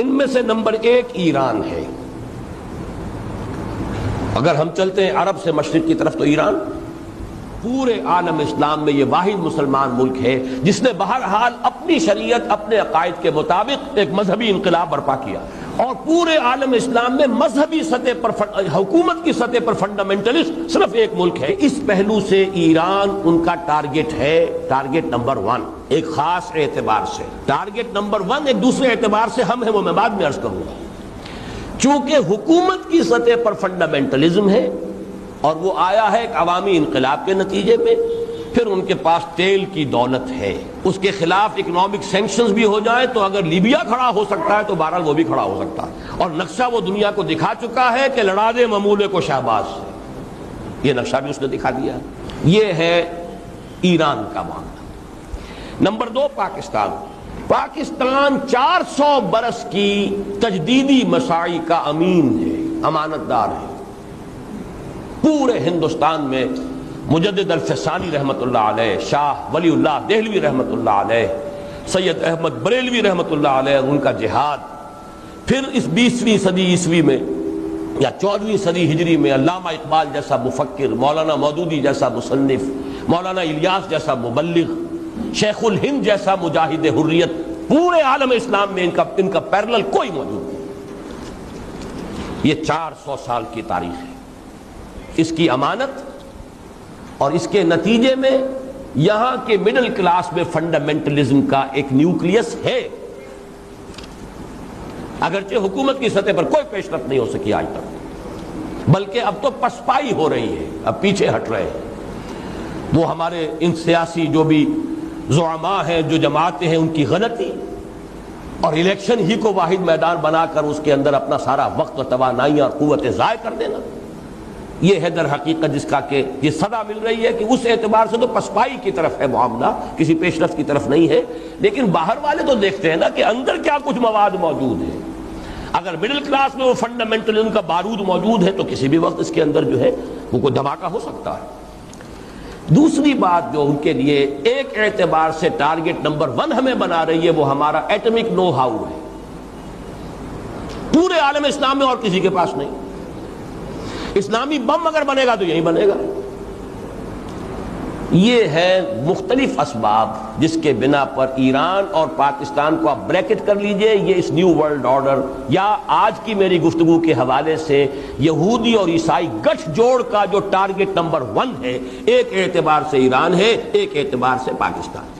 ان میں سے نمبر 1 ایران ہے۔ اگر ہم چلتے ہیں عرب سے مشرق کی طرف تو ایران پورے عالم اسلام میں یہ واحد مسلمان ملک ہے جس نے بہرحال اپنی شریعت اپنے عقائد کے مطابق ایک مذہبی انقلاب برپا کیا، اور پورے عالم اسلام میں مذہبی سطح پر حکومت کی سطح پر فنڈامنٹلسٹ صرف ایک ملک ہے۔ اس پہلو سے ایران ان کا ٹارگٹ ہے، ٹارگٹ نمبر 1 ایک خاص اعتبار سے۔ ٹارگٹ نمبر 1 ایک دوسرے اعتبار سے ہم ہیں، وہ میں بعد میں عرض کروں گا۔ چونکہ حکومت کی سطح پر فنڈامنٹلزم ہے اور وہ آیا ہے ایک عوامی انقلاب کے نتیجے میں، پھر ان کے پاس تیل کی دولت ہے، اس کے خلاف اکنامک سینکشنز بھی ہو جائیں تو اگر لیبیا کھڑا ہو سکتا ہے تو بہرحال وہ بھی کھڑا ہو سکتا ہے، اور نقشہ وہ دنیا کو دکھا چکا ہے کہ لڑا دے ممولے کو شہباز سے، یہ نقشہ بھی اس نے دکھا دیا۔ یہ ہے ایران کا معاملہ۔ نمبر 2 پاکستان۔ پاکستان 400 برس کی تجدیدی مساعی کا امین ہے، امانت دار ہے۔ پورے ہندوستان میں مجدد الفسانی رحمت اللہ علیہ، شاہ ولی اللہ دہلوی رحمت اللہ علیہ، سید احمد بریلوی رحمت اللہ علیہ، ان کا جہاد، پھر اس 20ویں صدی عیسوی میں یا 14ویں صدی ہجری میں علامہ اقبال جیسا مفکر، مولانا مودودی جیسا مصنف، مولانا الیاس جیسا مبلغ، شیخ الہند جیسا مجاہد حریت، پورے عالم اسلام میں ان کا پیرلل کوئی موجود نہیں۔ یہ 400 سال کی تاریخ ہے، اس کی امانت، اور اس کے نتیجے میں یہاں کے مڈل کلاس میں فنڈامنٹلزم کا ایک نیوکلیس ہے، اگرچہ حکومت کی سطح پر کوئی پیش رفت نہیں ہو سکی آج تک، بلکہ اب تو پسپائی ہو رہی ہے، اب پیچھے ہٹ رہے ہیں۔ وہ ہمارے ان سیاسی جو بھی زعماء ہیں، جو جماعتیں ہیں، ان کی غلطی اور الیکشن ہی کو واحد میدان بنا کر اس کے اندر اپنا سارا وقت و توانائی اور قوتیں ضائع کر دینا، یہ ہے در حقیقت جس کا کہ یہ صدا مل رہی ہے کہ اس اعتبار سے تو پسپائی کی طرف ہے معاملہ، کسی پیش رفت کی طرف نہیں ہے۔ لیکن باہر والے تو دیکھتے ہیں نا کہ اندر کیا کچھ مواد موجود ہے۔ اگر مڈل کلاس میں وہ فنڈامنٹلزم کا بارود موجود ہے تو کسی بھی وقت اس کے اندر جو ہے وہ کوئی دھماکہ ہو سکتا ہے۔ دوسری بات جو ان کے لیے ایک اعتبار سے ٹارگٹ نمبر 1 ہمیں بنا رہی ہے، وہ ہمارا ایٹمک نو ہاؤ ہے، پورے عالم اسلام میں اور کسی کے پاس نہیں۔ اسلامی بم اگر بنے گا تو یہی بنے گا۔ یہ ہے مختلف اسباب جس کے بنا پر ایران اور پاکستان کو آپ بریکٹ کر لیجئے، یہ اس نیو ورلڈ آرڈر یا آج کی میری گفتگو کے حوالے سے یہودی اور عیسائی گٹھ جوڑ کا جو ٹارگٹ نمبر 1 ہے، ایک اعتبار سے ایران ہے، ایک اعتبار سے پاکستان۔